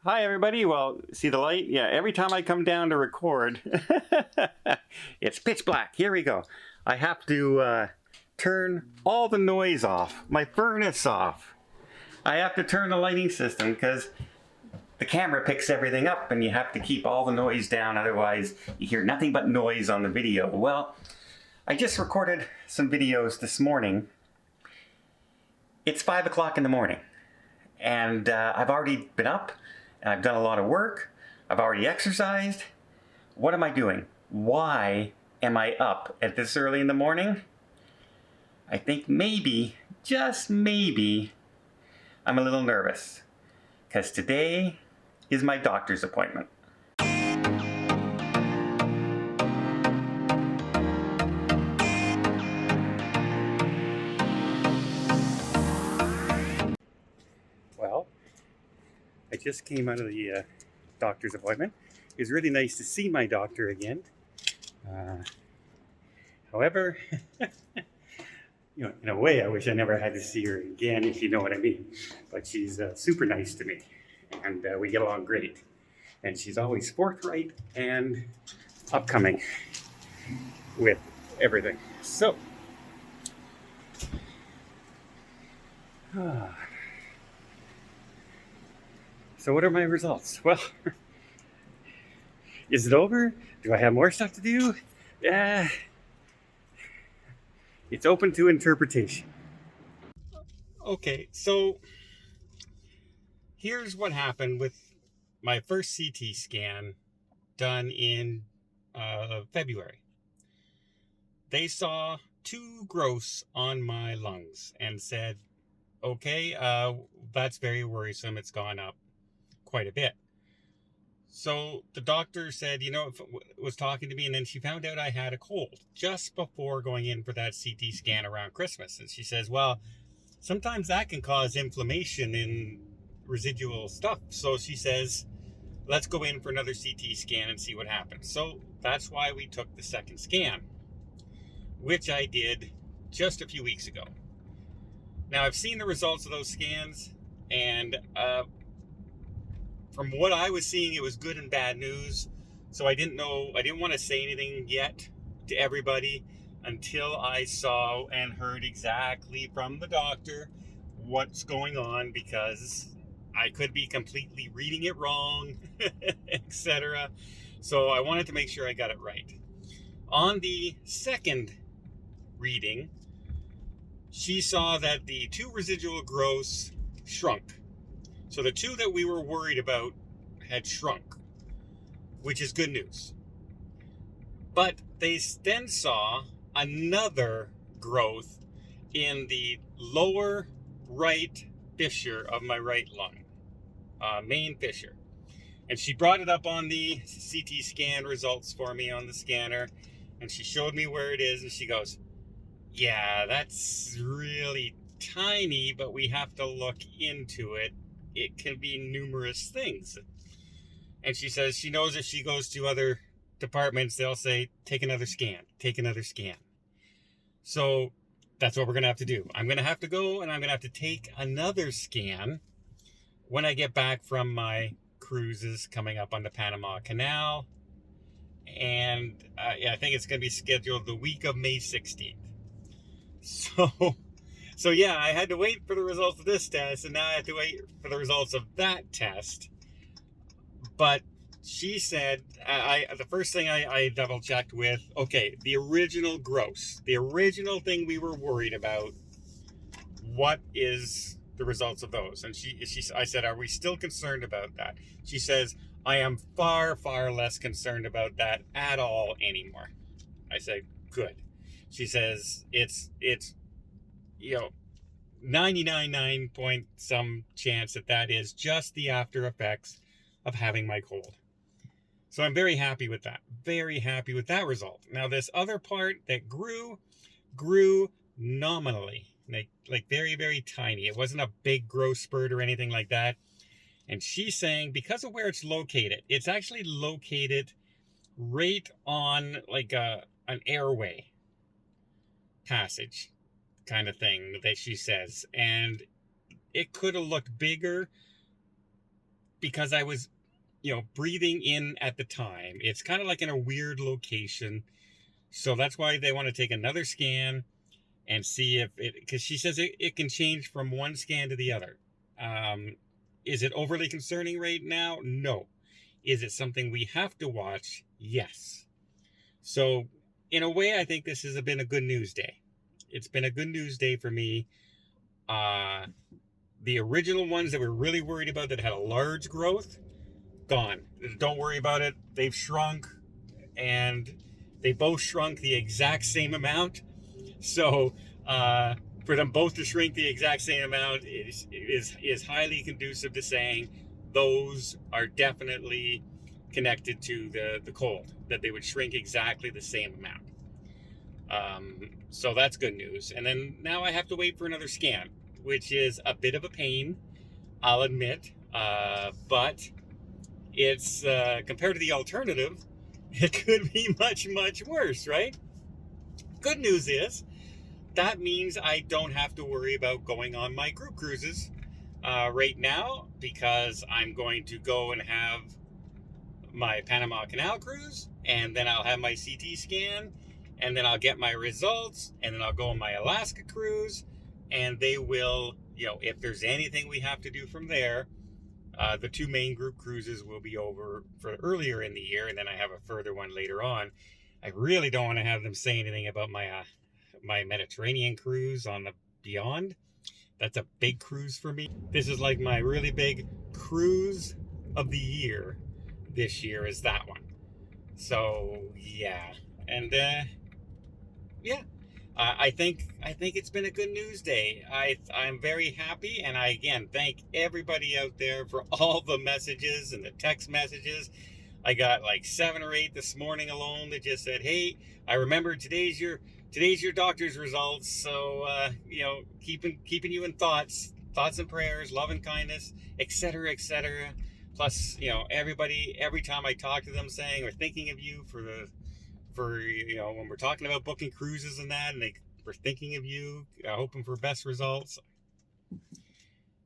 Hi everybody. Well, see the light? Yeah, every time I come down to record, it's pitch black. Here we go. I have to turn all the noise off, my furnace off. I have to turn the lighting system because the camera picks everything up and you have to keep all the noise down, otherwise you hear nothing but noise on the video. Well, I just recorded some videos this morning. It's 5 o'clock in the morning and I've already been up. I've done a lot of work. I've already exercised. What am I doing? Why am I up at this early in the morning? I think maybe, just maybe, I'm a little nervous. Because today is my doctor's appointment. Well, I just came out of the doctor's appointment. It was really nice to see my doctor again. However, in a way, I wish I never had to see her again, if you know what I mean. But she's super nice to me, and we get along great. And she's always forthright and upcoming with everything. So, So what are my results? Well, is it over? Do I have more stuff to do? It's open to interpretation. Okay, so here's what happened with my first CT scan done in February. They saw 2 growths on my lungs and said, okay, that's very worrisome. It's gone up quite a bit. So the doctor said, was talking to me, and then she found out I had a cold just before going in for that CT scan around Christmas. And she says, well, sometimes that can cause inflammation in residual stuff. So she says, let's go in for another CT scan and see what happens. So that's why we took the second scan, which I did just a few weeks ago. Now I've seen the results of those scans, and from what I was seeing, it was good and bad news. So I didn't want to say anything yet to everybody until I saw and heard exactly from the doctor what's going on, because I could be completely reading it wrong, etc. So I wanted to make sure I got it right. On the second reading, she saw that the 2 residual growths shrunk. So the 2 that we were worried about had shrunk, which is good news. But they then saw another growth in the lower right fissure of my right lung, main fissure. And she brought it up on the CT scan results for me on the scanner, and she showed me where it is, and she goes, yeah, that's really tiny, but we have to look into it. It can be numerous things. And she says she knows if she goes to other departments, they'll say, take another scan, take another scan. So that's what we're going to have to do. I'm going to have to go and I'm going to have to take another scan when I get back from my cruises coming up on the Panama Canal. And I think it's going to be scheduled the week of May 16th. So yeah, I had to wait for the results of this test, and now I have to wait for the results of that test. But she said, the first thing I double checked with, okay, the original growth, the original thing we were worried about, what is the results of those? And I said, are we still concerned about that? She says, I am far, far less concerned about that at all anymore. I said, good. She says, it's 99 point some chance that is just the after effects of having my cold. So I'm very happy with that. Very happy with that result. Now this other part that grew nominally, like very, very tiny. It wasn't a big growth spurt or anything like that. And she's saying because of where it's located, it's actually located right on like an airway passage kind of thing that she says. And it could have looked bigger because I was, breathing in at the time. It's kind of like in a weird location. So that's why they want to take another scan and see if it, because she says it can change from one scan to the other. Is it overly concerning right now? No. Is it something we have to watch? Yes. So, in a way, I think this has been a good news day. It's been a good news day for me. The original ones that we're really worried about that had a large growth, gone. Don't worry about it. They've shrunk, and they both shrunk the exact same amount. So, for them both to shrink the exact same amount is highly conducive to saying those are definitely connected to the cold, that they would shrink exactly the same amount. So that's good news. And then now I have to wait for another scan, which is a bit of a pain, I'll admit. But it's, compared to the alternative, it could be much, much worse, right? Good news is, that means I don't have to worry about going on my group cruises right now, because I'm going to go and have my Panama Canal cruise, and then I'll have my CT scan, and then I'll get my results, and then I'll go on my Alaska cruise, and they will, if there's anything we have to do from there, the two main group cruises will be over for earlier in the year, and then I have a further one later on. I really don't want to have them say anything about my Mediterranean cruise on the Beyond. That's a big cruise for me. This is like my really big cruise of the year this year, is that one. So yeah, and yeah, I think it's been a good news day. I'm very happy, and I again thank everybody out there for all the messages and the text messages. I got like 7 or 8 this morning alone that just said, "Hey, I remember today's your doctor's results, so keeping you in thoughts and prayers, love and kindness, etc., etc." Plus, everybody, every time I talk to them, saying we're thinking of you for when we're talking about booking cruises and that, and we're thinking of you, hoping for best results.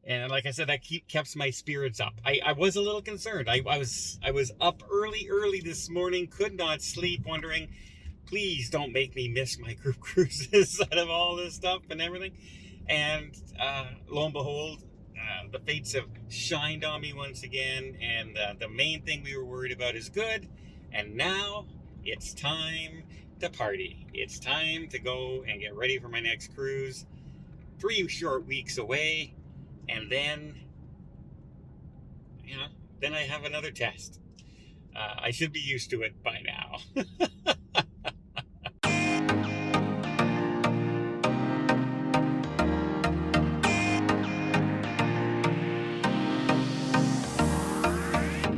And like I said, that keeps my spirits up. I was a little concerned. I was up early this morning, could not sleep, wondering, please don't make me miss my group cruises out of all this stuff and everything. And lo and behold, the fates have shined on me once again, and the main thing we were worried about is good. And now it's time to party. It's time to go and get ready for my next cruise. 3 short weeks away, and then I have another test. I should be used to it by now.